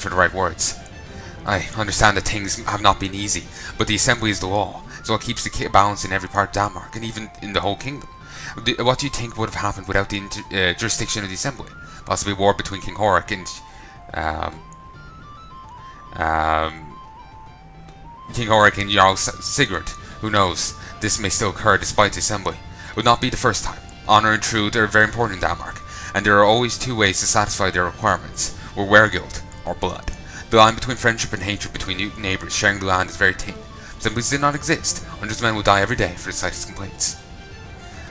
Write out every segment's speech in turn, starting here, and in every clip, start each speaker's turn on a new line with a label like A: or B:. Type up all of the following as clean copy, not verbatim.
A: for the right words. I understand that things have not been easy, but the assembly is the law. It's what keeps the balance in every part of Denmark, and even in the whole kingdom. What do you think would have happened without the jurisdiction of the assembly? Possibly a war between King Horik and King Horik and Jarl Sigurd. Who knows? This may still occur despite the assembly. It would not be the first time. Honor and truth are very important in Denmark, and there are always two ways to satisfy their requirements: or wergild, or blood. The line between friendship and hatred between neighbours sharing the land is very thin. Assemblies did not exist. Hundreds of men will die every day for the slightest complaints.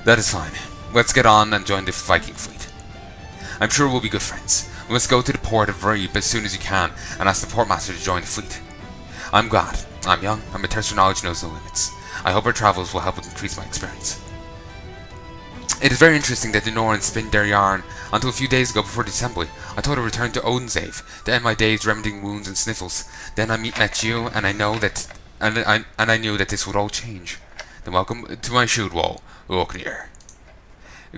A: That is fine. Let's get on and join the Viking fleet. I'm sure we'll be good friends. We must go to the port of Reeb as soon as you can and ask the portmaster to join the fleet. I'm glad. I'm young, and my thirst for knowledge knows no limits. I hope our travels will help increase my experience. It is very interesting that the Norns spin their yarn. Until a few days ago before the assembly, I thought I returned to Odensave to end my days remedying wounds and sniffles. Then I met you, and I knew that this would all change. Then welcome to my shield wall, Orknir.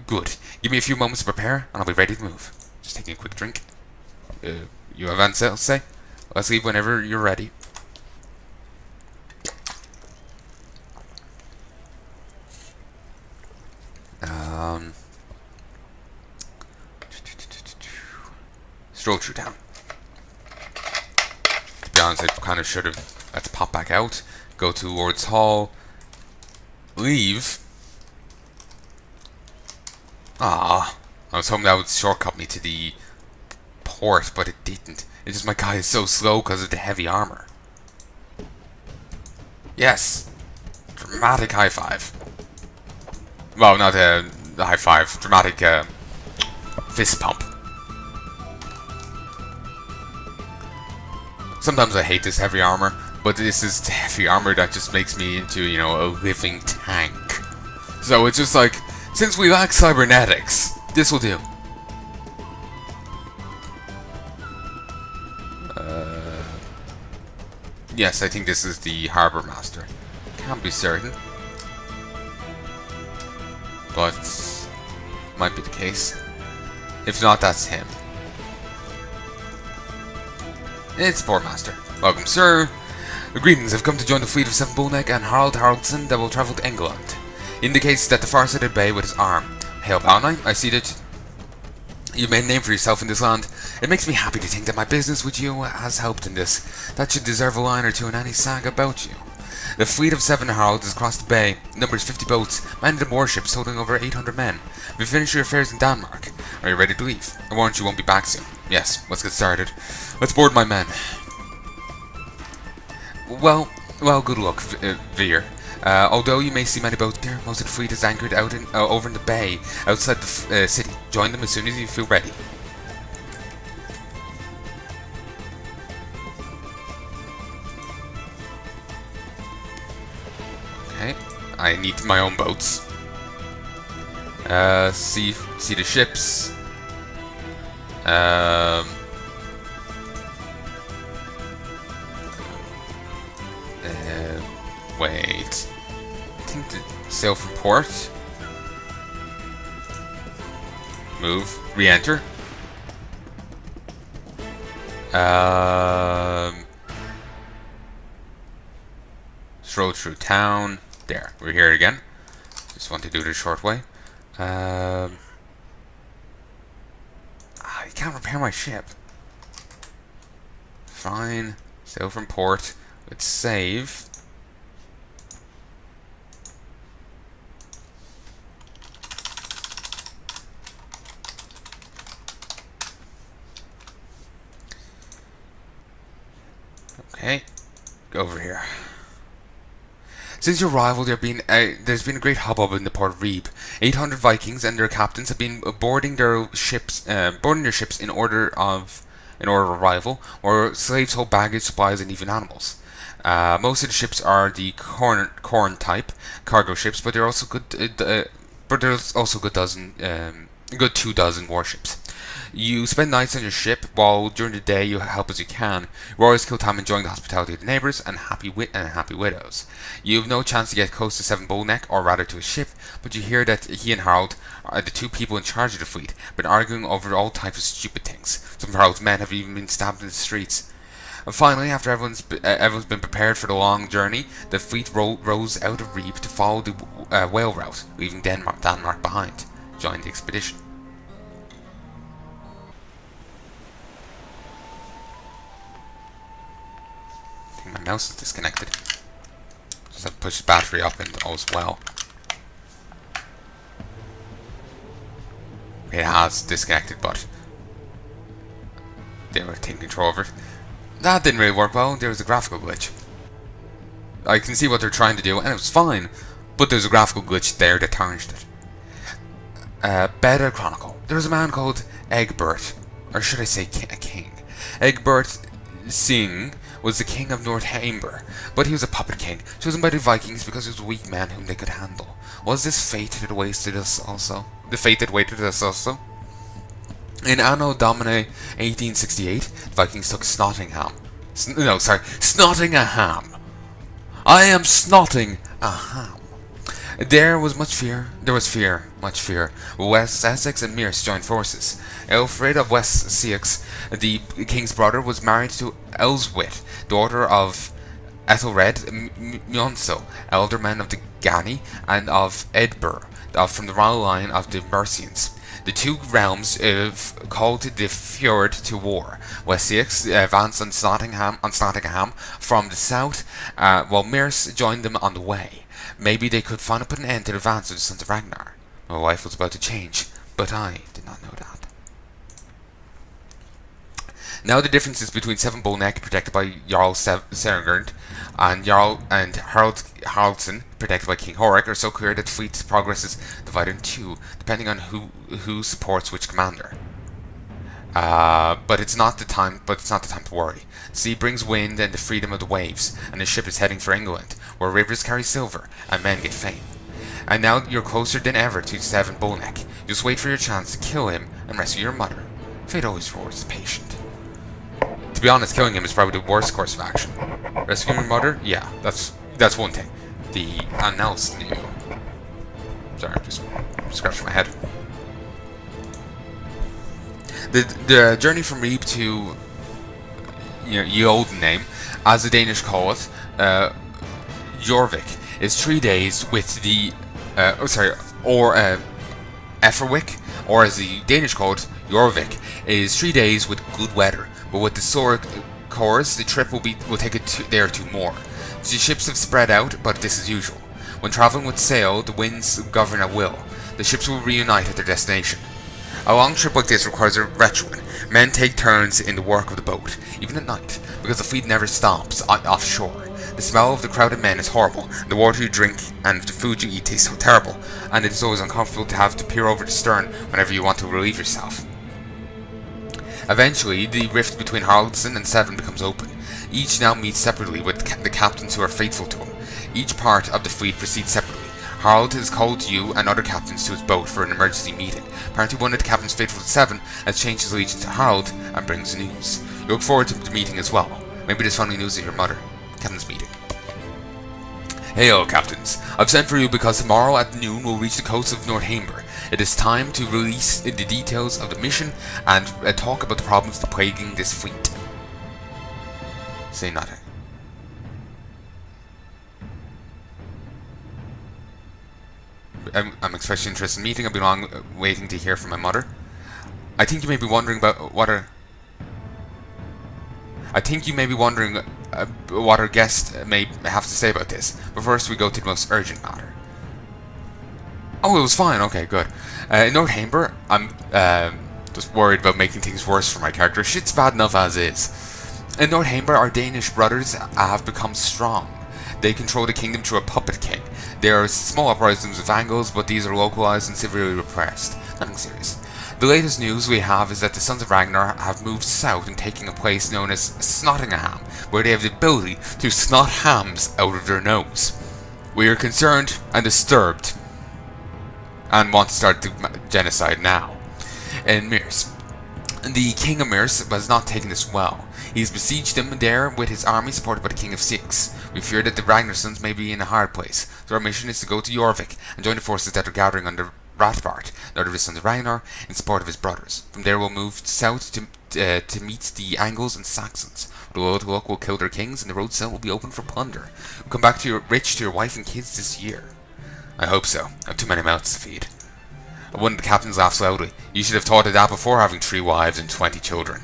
A: Good. Give me a few moments to prepare, and I'll be ready to move. Just taking a quick drink. You have anything else to say? Let's leave whenever you're ready. Stroll through town. To be honest, I kind of should have. Let's pop back out. Go towards Hall. Leave. I was hoping that would shortcut me to the port, but it didn't. It's just my guy is so slow because of the heavy armor. Yes! Dramatic high five. Well, not the high five. Dramatic fist pump. Sometimes I hate this heavy armor, but this is the heavy armor that just makes me into, you know, a living tank. So it's just like, since we lack cybernetics, this will do. Yes, I think this is the Harbour Master. Can't be certain, but might be the case. If not, that's him. It's Port Master. Welcome, sir. Greetings, I've come to join the fleet of Seven Bullneck and Harald Haraldsson that will travel to England. Indicates that the far side of the bay with his arm. Hail Palnai, I see that you've made a name for yourself in this land. It makes me happy to think that my business with you has helped in this. That should deserve a line or two in any saga about you. The fleet of Seven Harald has crossed the bay, numbers 50 boats, manned in warships holding over 800 men. We finished your affairs in Denmark. Are you ready to leave? I warrant you won't be back soon. Yes, let's get started. Let's board my men. Well, good luck, Veer. Although you may see many boats there, most of the fleet is anchored out over in the bay, outside the city. Join them as soon as you feel ready. Okay, I need my own boats. See the ships. Wait. I think the sail from port. Move. Re-enter. Stroll through town. There, we're here again. Just want to do it a short way. I can't repair my ship. Fine. Sail from port. Let's save. Okay, go over here. Since your arrival, there's been a great hubbub in the port of Reeb. 800 Vikings and their captains have been boarding their ships in order of arrival, or slaves hold baggage, supplies, and even animals. Most of the ships are the corn type cargo ships, but there's also good 2 dozen warships. You spend nights on your ship, while during the day you help as you can. Warriors kill time enjoying the hospitality of the neighbours and happy widows. You have no chance to get close to Seven Bullneck, or rather to his ship, but you hear that he and Harold are the two people in charge of the fleet, been arguing over all types of stupid things. Some of Harold's men have even been stabbed in the streets. And finally, after everyone's been prepared for the long journey, the fleet rows out of Reap to follow the whale route, leaving Denmark behind. Join the expedition. I think my mouse is disconnected. Just have to push the battery up and all's well. It has disconnected, but they were taking control of it. That didn't really work well. There was a graphical glitch. I can see what they're trying to do, and it was fine, but there's a graphical glitch there that tarnished it. Better Chronicle. There was a man called Egbert, or should I say a king. Egbert Singh was the king of Northanger, but he was a puppet king, chosen by the Vikings because he was a weak man whom they could handle. Was this fate that awaited us also? The fate that awaited us also? In Anno Domini 1868, the Vikings took Snottingham. Snottingham. I am snotting a ham. There was much fear. Much fear. West Essex and Mearse joined forces. Elfred of West Essex, the king's brother, was married to Elswit, daughter of Ethelred Mjonso, elderman of the Gani, and of Edbur, from the royal line of the Mercians. The two realms called the fjord to war. Wessex advanced on Snottingham from the south, while Mearse joined them on the way. Maybe they could finally put an end to the advance of the Sons of Ragnar. My life was about to change, but I did not know that. Now the differences between Seven Bullneck, protected by Jarl Serengerd, and Harald Haraldsson, protected by King Horik, are so clear that the fleet's progress is divided in two, depending on who supports which commander. But it's not the time to worry. The sea brings wind and the freedom of the waves, and the ship is heading for England, where rivers carry silver and men get fame. And now you're closer than ever to Seven Bullneck. Just wait for your chance to kill him and rescue your mother. Fate always rewards the patient. To be honest, killing him is probably the worst course of action. Rescuing your mother? Yeah, that's one thing. And now it's new. Sorry, I'm just scratching my head. The journey from Reap to Jotunheim, as the Danish call it, Jorvik, is 3 days with the Efferwick, or as the Danish call it, Jorvik, is 3 days with good weather. But with the solar cores, the trip will take a day or two more. The ships have spread out, but this is usual. When traveling with sail, the winds govern at will. The ships will reunite at their destination. A long trip like this requires a retrowin. Men take turns in the work of the boat, even at night, because the fleet never stops offshore. The smell of the crowded men is horrible, the water you drink and the food you eat tastes so terrible, and it is always uncomfortable to have to peer over the stern whenever you want to relieve yourself. Eventually, the rift between Haraldsson and Seven becomes open. Each now meets separately with the captains who are faithful to him. Each part of the fleet proceeds separately. Harold has called you and other captains to his boat for an emergency meeting. Apparently one of the captains faithful to Seven has changed his allegiance to Harold and brings news. You look forward to the meeting as well. Maybe there's finally news of your mother. Captain's meeting. Heyo, captains. I've sent for you because tomorrow at noon we'll reach the coast of Northanger. It is time to release the details of the mission and talk about the problems plaguing this fleet. Say nothing. I'm especially interested in meeting. I've been long waiting to hear from my mother. I think you may be wondering about what our guest may have to say about this. But first, we go to the most urgent matter. Oh, it was fine. Okay, good. In Northanger, I'm just worried about making things worse for my character. Shit's bad enough as is. In Northanger, our Danish brothers have become strong. They control the kingdom through a puppet king. There are small uprisings with Angles, but these are localized and severely repressed. Nothing serious. The latest news we have is that the Sons of Ragnar have moved south and taking a place known as Snottingham, where they have the ability to snot hams out of their nose. We are concerned and disturbed, and want to start the genocide now. In Mearse, The King of Mirs has not taken this well. He's besieged him there with his army supported by the King of Six. We fear that the Ragnarsons may be in a hard place, so our mission is to go to Jorvik and join the forces that are gathering under Rathbart, another of his sons Ragnar, in support of his brothers. From there we'll move south to meet the Angles and Saxons. The road will kill their kings, and the road south will be open for plunder. We'll come back to your wife and kids this year. I hope so. I have too many mouths to feed. One of the captains laughs loudly. You should have thought of that before having 3 wives and 20 children.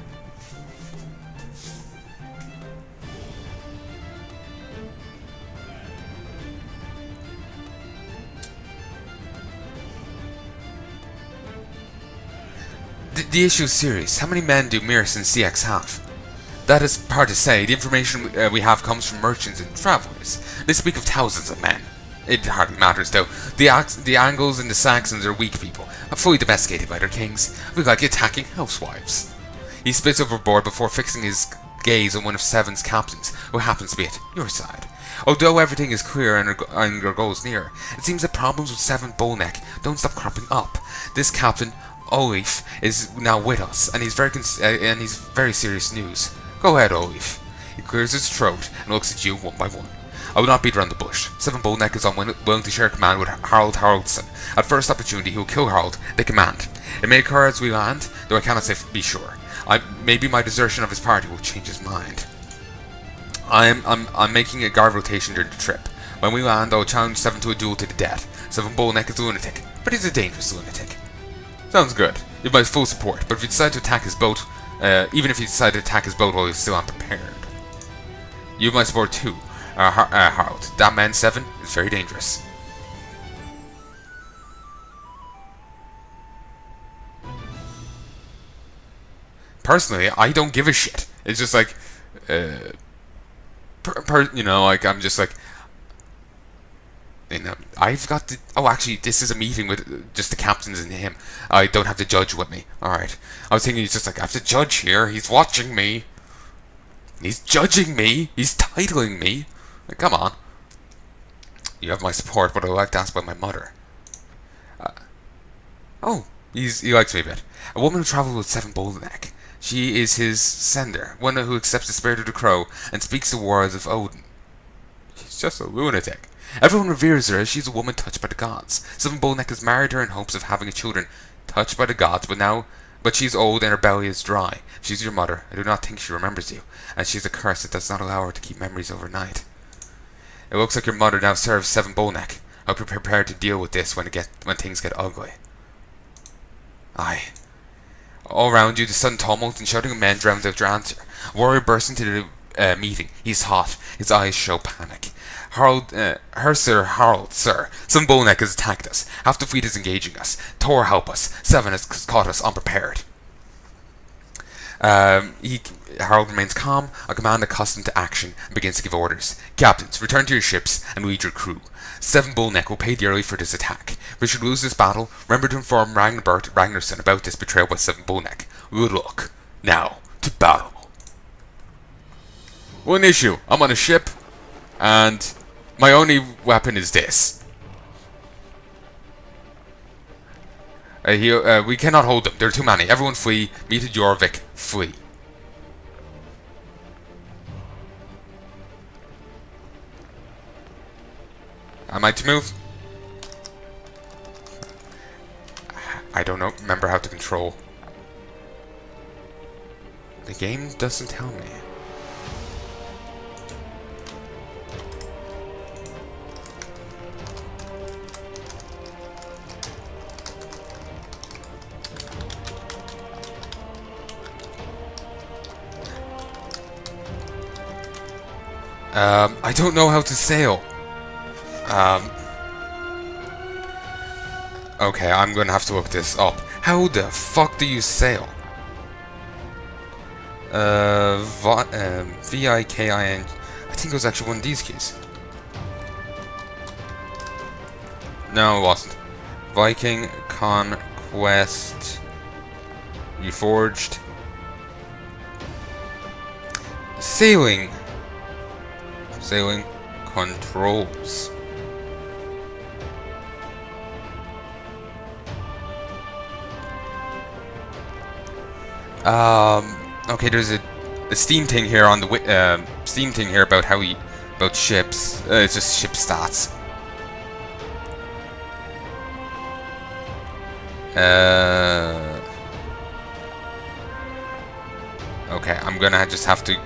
A: The issue is serious. How many men do Mirs and CX have? That is hard to say. The information we have comes from merchants and travelers. They speak of thousands of men. It hardly matters though. The Angles and the Saxons are weak people, fully domesticated by their kings. We like attacking housewives. He spits overboard before fixing his gaze on one of Seven's captains, who happens to be at your side. Although everything is clear and your goal is near, it seems that problems with Seven Bullneck don't stop cropping up. This captain, Olaf, is now with us, and he's very serious news. Go ahead, Olaf. He clears his throat and looks at you one by one. I will not beat around the bush. Seven Bullneck is unwilling to share command with Harald Haraldsson. At first opportunity, he will kill Harald, the command. It may occur as we land, though I cannot be sure. Maybe my desertion of his party will change his mind. I'm making a guard rotation during the trip. When we land, I will challenge Seven to a duel to the death. Seven Bullneck is a lunatic, but he's a dangerous lunatic. Sounds good. You have my full support, but if you decide to attack his boat, even if you decide to attack his boat while he's still unprepared, you have my support too. Harald, that man 7 is very dangerous. Personally, I don't give a shit. It's just like, you know, like I'm just like, you know, I've got the. Oh, actually, this is a meeting with just the captains and him. I don't have to judge with me. All right. I was thinking he's just like, I have to judge here. He's watching me. He's judging me. He's titling me. Like, come on. You have my support, but I'd like to ask about my mother. Oh, he likes me a bit. A woman who travelled with Seven Bullneck. She is his sender, one who accepts the spirit of the crow and speaks the words of Odin. She's just a lunatic. Everyone reveres her as she's a woman touched by the gods. Seven Bullneck has married her in hopes of having children touched by the gods, but she's old and her belly is dry. If she's your mother, I do not think she remembers you, and she's a curse that does not allow her to keep memories overnight. It looks like your mother now serves Seven Bullneck. I'll be prepared to deal with this when things get ugly. Aye. All around you, the sudden tumult and shouting of men drowns out your answer. A warrior bursts into the meeting. He's hot. His eyes show panic. Harald, sir. Some Bullneck has attacked us. Half the fleet is engaging us. Thor, help us. Seven has caught us unprepared. Harald remains calm, a command accustomed to action, and begins to give orders. Captains, return to your ships and lead your crew. Seven Bullneck will pay dearly for this attack. If we should lose this battle, remember to inform Ragnarsson about this betrayal by Seven Bullneck. Good luck. Now, to battle. One issue. I'm on a ship, and my only weapon is this. We cannot hold them. There are too many. Everyone flee. Meet at Jorvik. Flee. Am I to move? I don't know. Remember how to control. The game doesn't tell me. I don't know how to sail. Okay, I'm gonna have to look this up. How the fuck do you sail? V-I-K-I-N. I think it was actually one of these keys. No, it wasn't. Viking Conquest. Reforged. Sailing. Sailing controls. Okay, there's a Steam thing here on the Steam thing here about about ships. It's just ship stats. Okay, I'm gonna just have to.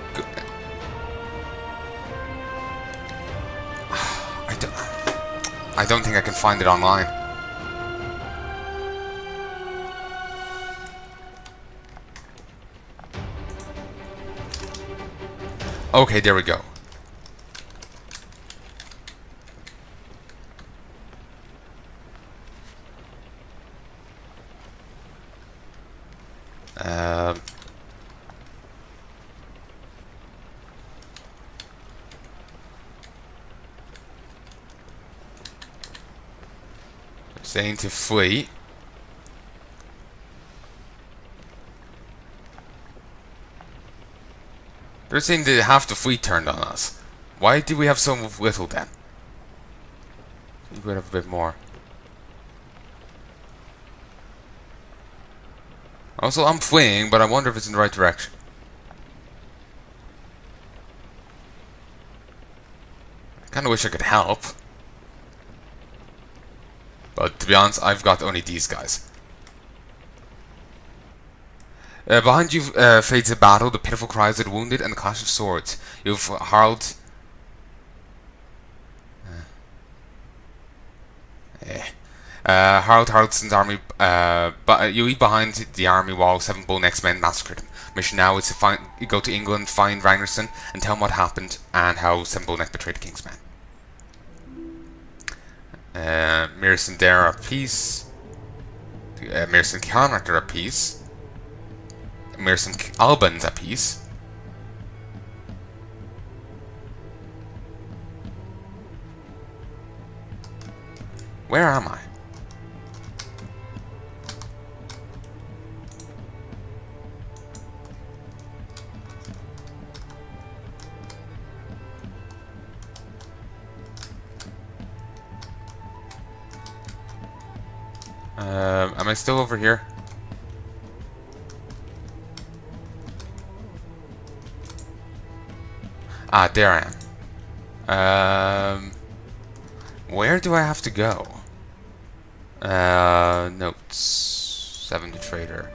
A: I don't think I can find it online. Okay, there we go. Saying to flee. They're saying that half the fleet turned on us. Why do we have so little then? We would have a bit more. Also, I'm fleeing, but I wonder if it's in the right direction. I kinda wish I could help. But to be honest, I've got only these guys. Behind you fades a battle, the pitiful cries of the wounded, and the clash of swords. You've Harald. Harald Haraldson's army. But you leave behind the army while 7 Bull Next men massacred him. Mission now is to go to England, find Ragnarsson, and tell him what happened and how 7 Bull Neck betrayed the King's men. Mirson Dare are peace. Mirson Connacht are at peace. Mirson Albans at peace. Where am I? Am I still over here? Ah, there I am. Where do I have to go? Notes. 7 to trader.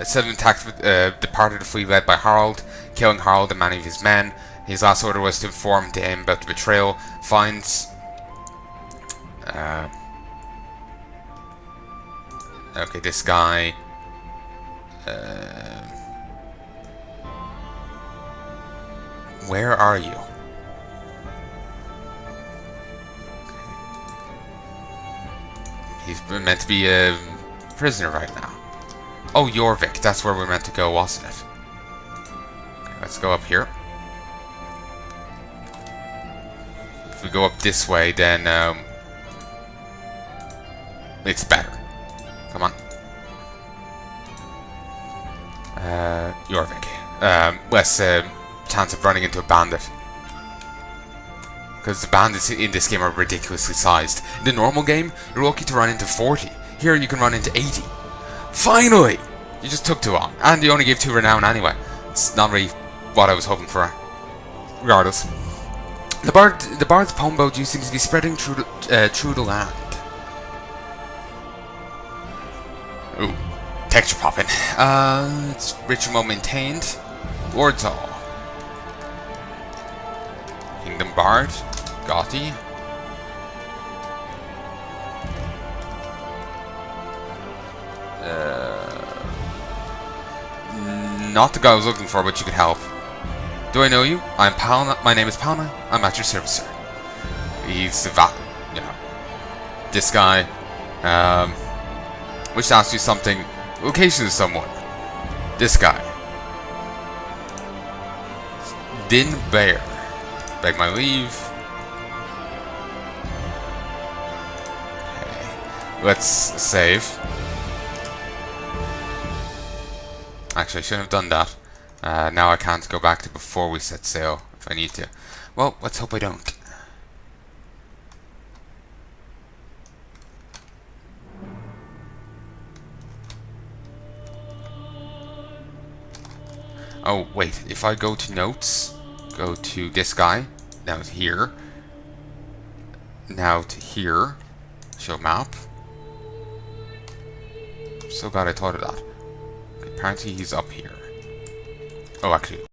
A: 7 attacked, departed the fleet led by Harald, killing Harald and many of his men. His last order was to inform him about the betrayal. Finds. Okay, this guy. Where are you? He's meant to be a prisoner right now. Oh, Jorvik, that's where we're meant to go, wasn't it? Okay, let's go up here. If we go up this way, then it's better. Come on. Jorvik. Less chance of running into a bandit. Because the bandits in this game are ridiculously sized. In the normal game, you're lucky to run into 40. Here you can run into 80. Finally! You just took too long. And you only gave 2 renown anyway. It's not really what I was hoping for. Regardless. The bard's palm bow juice seems to be spreading through the land. Ooh. Texture popping. It's rich and well maintained. Lord's Hall. Kingdom Bard. Gothi. Not the guy I was looking for, but you could help. Do I know you? I'm Palnai. My name is Palnai. I'm at your service, sir. He's this guy. Wish to ask you something. Location of someone. This guy. Din Bear. Beg my leave. Okay. Let's save. Actually, I shouldn't have done that. Now I can't go back to before we set sail if I need to. Well, let's hope I don't. Oh, wait. If I go to notes, go to this guy, now to here, now to here, show map. So glad I thought of that. Apparently he's up here. Oh, actually,